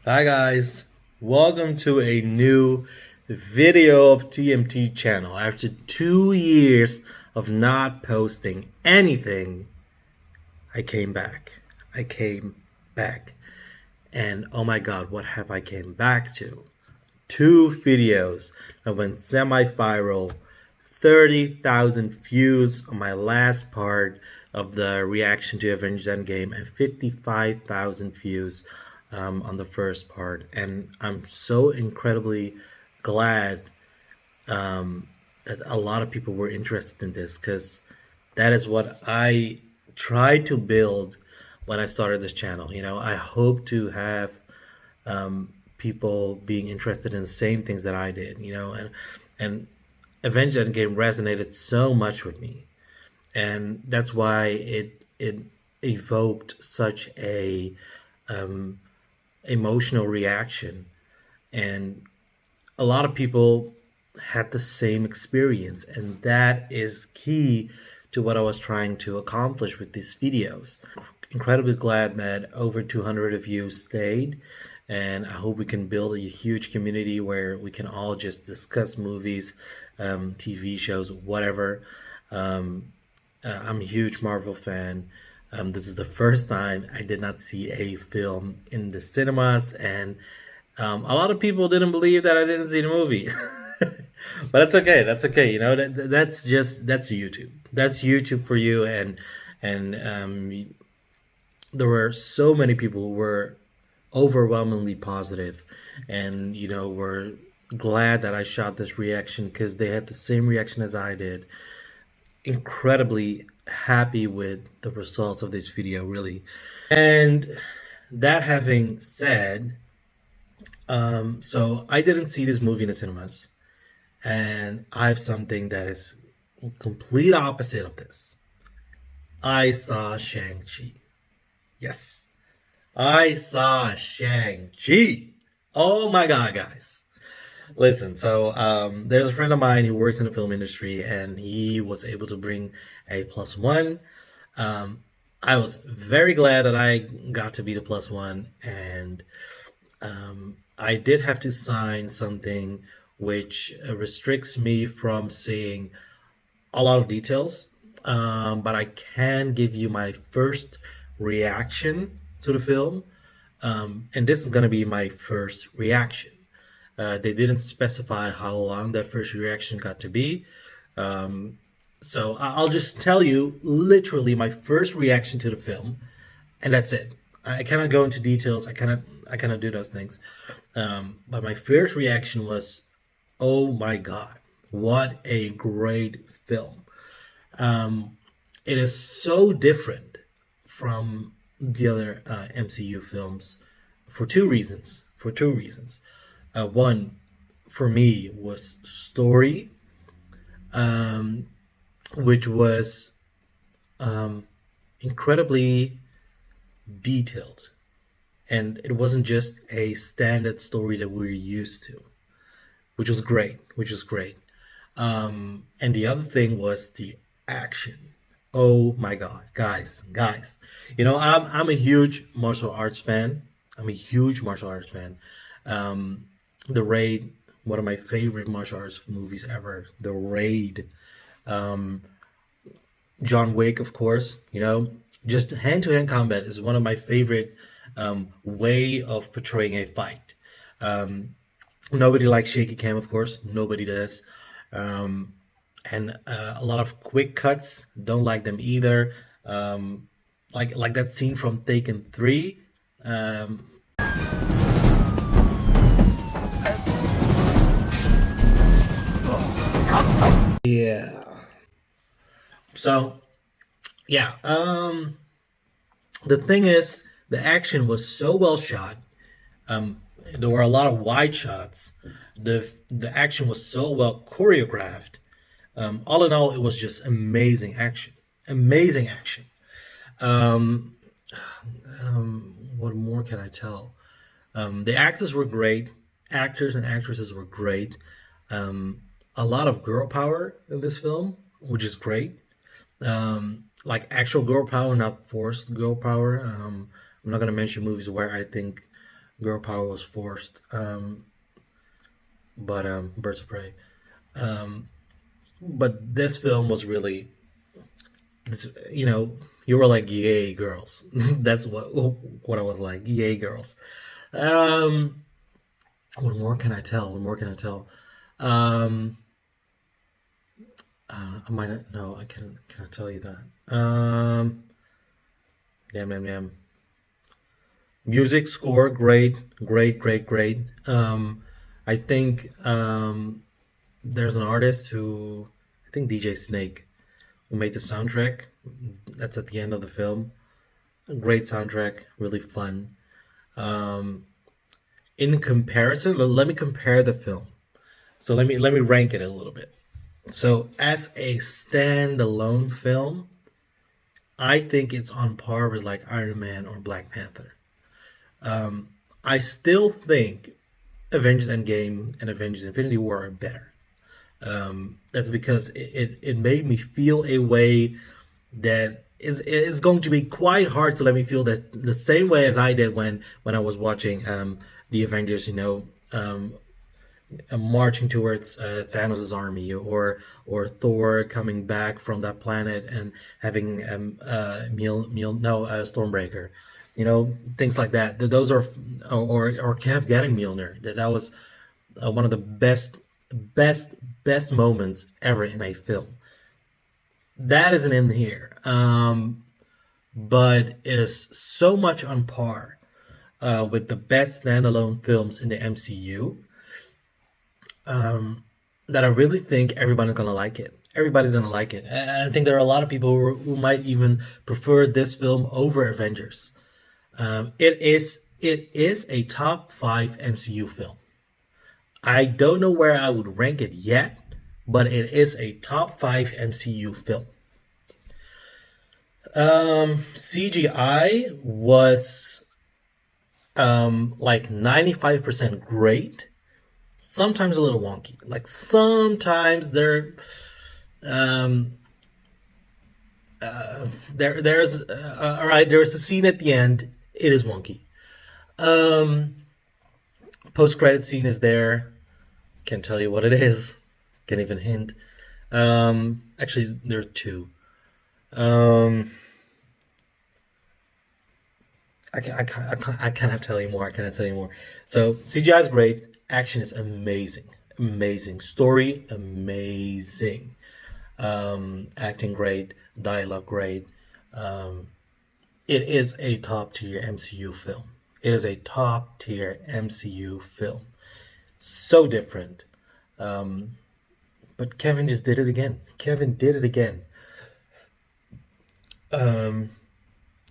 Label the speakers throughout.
Speaker 1: Hi guys, welcome to a new video of TMT channel. After 2 years of not posting anything, I came back. I came back. And oh my god, what have I came back to? Two videos that went semi-viral, 30,000 views on my last part of the reaction to Avengers Endgame, and 55,000 views on the first part. And I'm so incredibly glad that a lot of people were interested in this, because that is what I tried to build when I started this channel. I hope to have people being interested in the same things that I did, and Avengers Endgame resonated so much with me, and that's why it evoked such a um, emotional reaction, and a lot of people had the same experience, and that is key to what I was trying to accomplish with these videos. Incredibly glad that over 200 of you stayed, and I hope we can build a huge community where we can all just discuss movies, TV shows, whatever. I'm a huge Marvel fan. This is the first time I did not see a film in the cinemas, and a lot of people didn't believe that I didn't see the movie. But that's okay. That's okay. That's YouTube. That's YouTube for you, and there were so many people who were overwhelmingly positive, and were glad that I shot this reaction because they had the same reaction as I did. Incredibly happy with the results of this video, really. And that having said, so I didn't see this movie in the cinemas, and I have something that is complete opposite of this. I saw Shang-Chi. Yes, I saw Shang-Chi. Oh my god, guys. Listen, so there's a friend of mine who works in the film industry, and he was able to bring a plus one. I was very glad that I got to be the plus one, and I did have to sign something which restricts me from seeing a lot of details, but I can give you my first reaction to the film, and this is going to be my first reaction. They didn't specify how long that first reaction got to be. So I'll just tell you literally my first reaction to the film, and that's it. I cannot go into details. I cannot do those things. But my first reaction was, oh my god, what a great film. It is so different from the other MCU films for two reasons. One, for me, was story, which was incredibly detailed, and it wasn't just a standard story that we're used to, which was great. And the other thing was the action. Oh my god, guys! I'm a huge martial arts fan. I'm a huge martial arts fan. Um, the Raid, one of my favorite martial arts movies ever. The Raid. Um, John Wick, of course. Just hand-to-hand combat is one of my favorite way of portraying a fight. Um, Nobody likes shaky cam, of course. Nobody does. Um, and a lot of quick cuts, don't like them either. Like that scene from Taken 3. Um, yeah. So yeah. The thing is, the action was so well shot. There were a lot of wide shots. The action was so well choreographed. All in all, it was just amazing action. Amazing action. Um, what more can I tell? The actors were great. Actors and actresses were great. A lot of girl power in this film, which is great. Like actual girl power, not forced girl power. I'm not gonna mention movies where I think Girl power was forced. But Birds of Prey. Um, but this film was really, you know, you were like, yay, girls. That's what I was like, yay, girls. Um, what more can I tell? What more can I tell? Um, I might not. No, I can. Can I tell you that? Damn, damn, damn. Music score, great, great, great, great. I think there's an artist who, I think DJ Snake, who made the soundtrack. That's at the end of the film. A great soundtrack, really fun. Um, in comparison, let me compare the film. So let me rank it a little bit. So as a standalone film, I think it's on par with like Iron Man or Black Panther. Um, I still think Avengers Endgame and Avengers Infinity War are better. That's because it made me feel a way that is going to be quite hard to let me feel that the same way as I did when I was watching the Avengers, marching towards Thanos' army, or Thor coming back from that planet and having Stormbreaker, things like that. Those are, or Cap getting Mjolnir. That was one of the best best moments ever in a film. That isn't in here, but is so much on par with the best standalone films in the MCU, that I really think everybody's gonna like it. Everybody's gonna like it, and I think there are a lot of people who might even prefer this film over Avengers. It is a top five MCU film. I don't know where I would rank it yet, but it is a top five MCU film. CGI was like 95% great, sometimes a little wonky. Like sometimes um there's all right, there's a scene at the end, it is wonky. Um Post credit scene is there. Can't tell you what it is. Can't even hint. Actually, there are two. Um, I cannot tell you more. I cannot tell you more. So CGI is great. Action is amazing. Amazing. Story, amazing. Acting great. Dialogue great. Um, it is a top tier MCU film. It is a top tier MCU film. So different. Um, but Kevin just did it again. Kevin did it again. Um,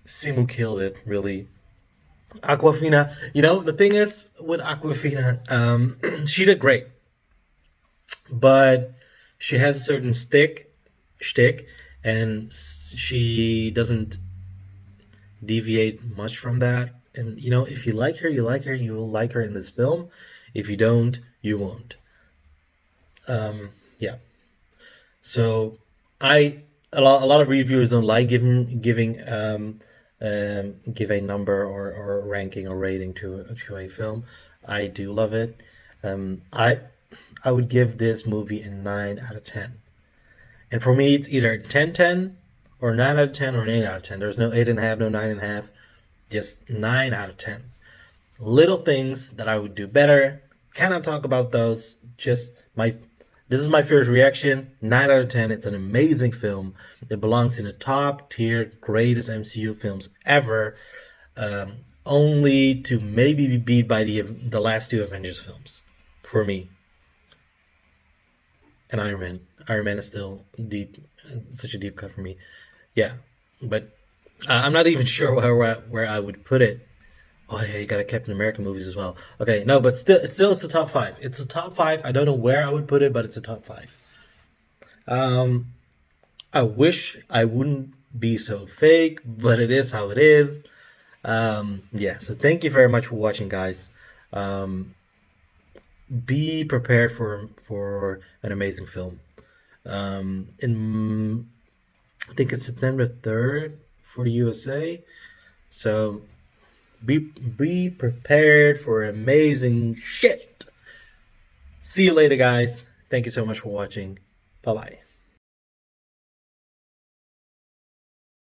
Speaker 1: Simu killed it, really. Aquafina, the thing is with Aquafina, she did great, but she has a certain shtick, and she doesn't deviate much from that. And if you like her, you like her. You will like her in this film. If you don't, you won't. Yeah. So I a lot of reviewers don't like giving give a number or ranking or rating to a film. I do love it. I would give this movie a 9 out of 10. And for me, it's either 10/10 or 9 out of 10 or an 8 out of 10. There's no 8.5, no 9.5, just 9 out of 10. Little things that I would do better. Cannot talk about those. Just this is my first reaction. 9 out of 10. It's an amazing film. It belongs in the top tier, greatest MCU films ever. Only to maybe be beat by the last two Avengers films, for me. And Iron Man. Iron Man is still deep, such a deep cut for me. Yeah, but I'm not even sure where I would put it. Oh yeah, you got a Captain America movies as well. Okay, no, but it's a top five. It's a top five. I don't know where I would put it, but it's a top five. Um, I wish I wouldn't be so fake, but it is how it is. Yeah. So thank you very much for watching, guys. Um, be prepared for an amazing film. In I think it's September 3rd for the USA. So Be prepared for amazing shit. See you later, guys. Thank you so much for watching. Bye bye.